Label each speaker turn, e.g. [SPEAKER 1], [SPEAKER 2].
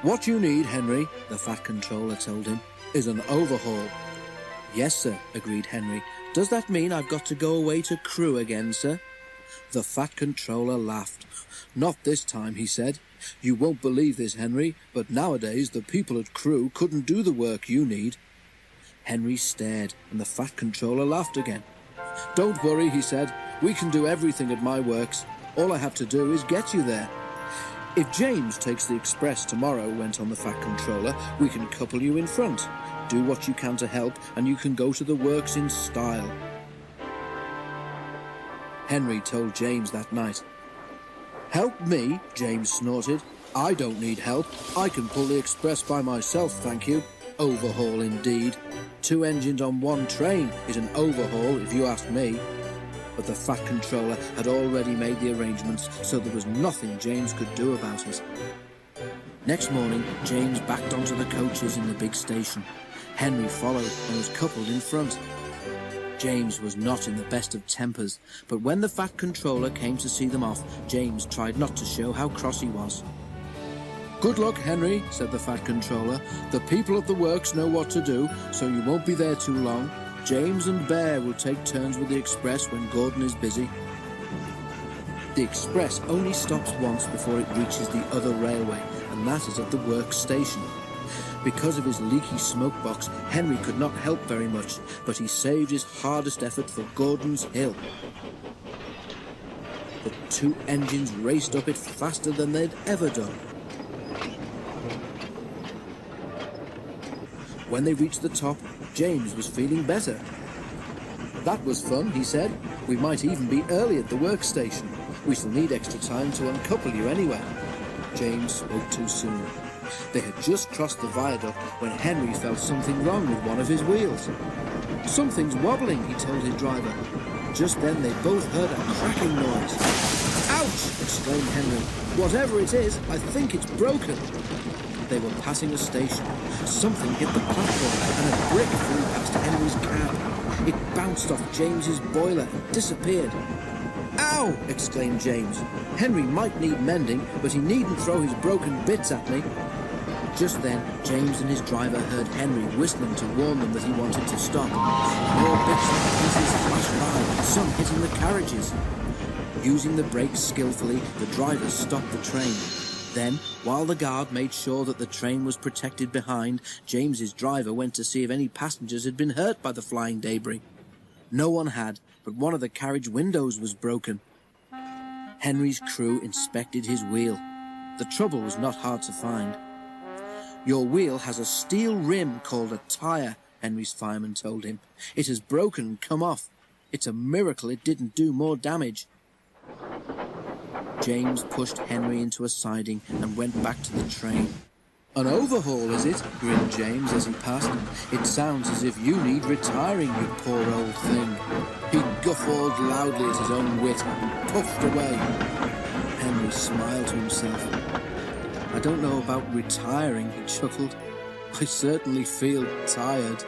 [SPEAKER 1] "What you need, Henry," the Fat Controller told him, "is an overhaul." "Yes, sir," agreed Henry. "Does that mean I've got to go away to Crewe again, sir?" The Fat Controller laughed. "Not this time," he said. "You won't believe this, Henry, but nowadays the people at Crewe couldn't do the work you need." Henry stared, and the Fat Controller laughed again. "Don't worry," he said. "We can do everything at my works. All I have to do is get you there." "If James takes the express tomorrow," went on the Fat Controller, "we can couple you in front. Do what you can to help, and you can go to the works in style." Henry told James that night. "Help me?" James snorted. "I don't need help. I can pull the express by myself, thank you. Overhaul indeed. 2 engines on 1 train is an overhaul, if you ask me." But the Fat Controller had already made the arrangements, so there was nothing James could do about it. Next morning, James backed onto the coaches in the big station. Henry followed and was coupled in front. James was not in the best of tempers, but when the Fat Controller came to see them off, James tried not to show how cross he was. "Good luck, Henry," said the Fat Controller. "The people at the works know what to do, so you won't be there too long. James and Bear will take turns with the express when Gordon is busy." The express only stops once before it reaches the other railway, and that is at the works station. Because of his leaky smoke box, Henry could not help very much, but he saved his hardest effort for Gordon's Hill. The 2 engines raced up it faster than they'd ever done. When they reached the top, James was feeling better. "That was fun," he said. "We might even be early at the workstation. We shall need extra time to uncouple you anyway." James spoke too soon. They had just crossed the viaduct when Henry felt something wrong with one of his wheels. "Something's wobbling," he told his driver. Just then they both heard a cracking noise. "Ouch!" exclaimed Henry. "Whatever it is, I think it's broken." They were passing a station. Something hit the platform and a brick flew past Henry's cab. It bounced off James's boiler and disappeared. "Ow!" exclaimed James. "Henry might need mending, but he needn't throw his broken bits at me." Just then, James and his driver heard Henry whistling to warn them that he wanted to stop. More bits and pieces flashed by, some hitting the carriages. Using the brakes skillfully, the driver stopped the train. Then, while the guard made sure that the train was protected behind, James's driver went to see if any passengers had been hurt by the flying debris. No one had, but one of the carriage windows was broken. Henry's crew inspected his wheel. The trouble was not hard to find. "Your wheel has a steel rim called a tyre," Henry's fireman told him. "It has broken and come off. It's a miracle it didn't do more damage." James pushed Henry into a siding and went back to the train. "An overhaul, is it?" grinned James as he passed. "It sounds as if you need retiring, you poor old thing." He guffawed loudly at his own wit and puffed away. Henry smiled to himself. "I don't know about retiring," he chuckled. "I certainly feel tired."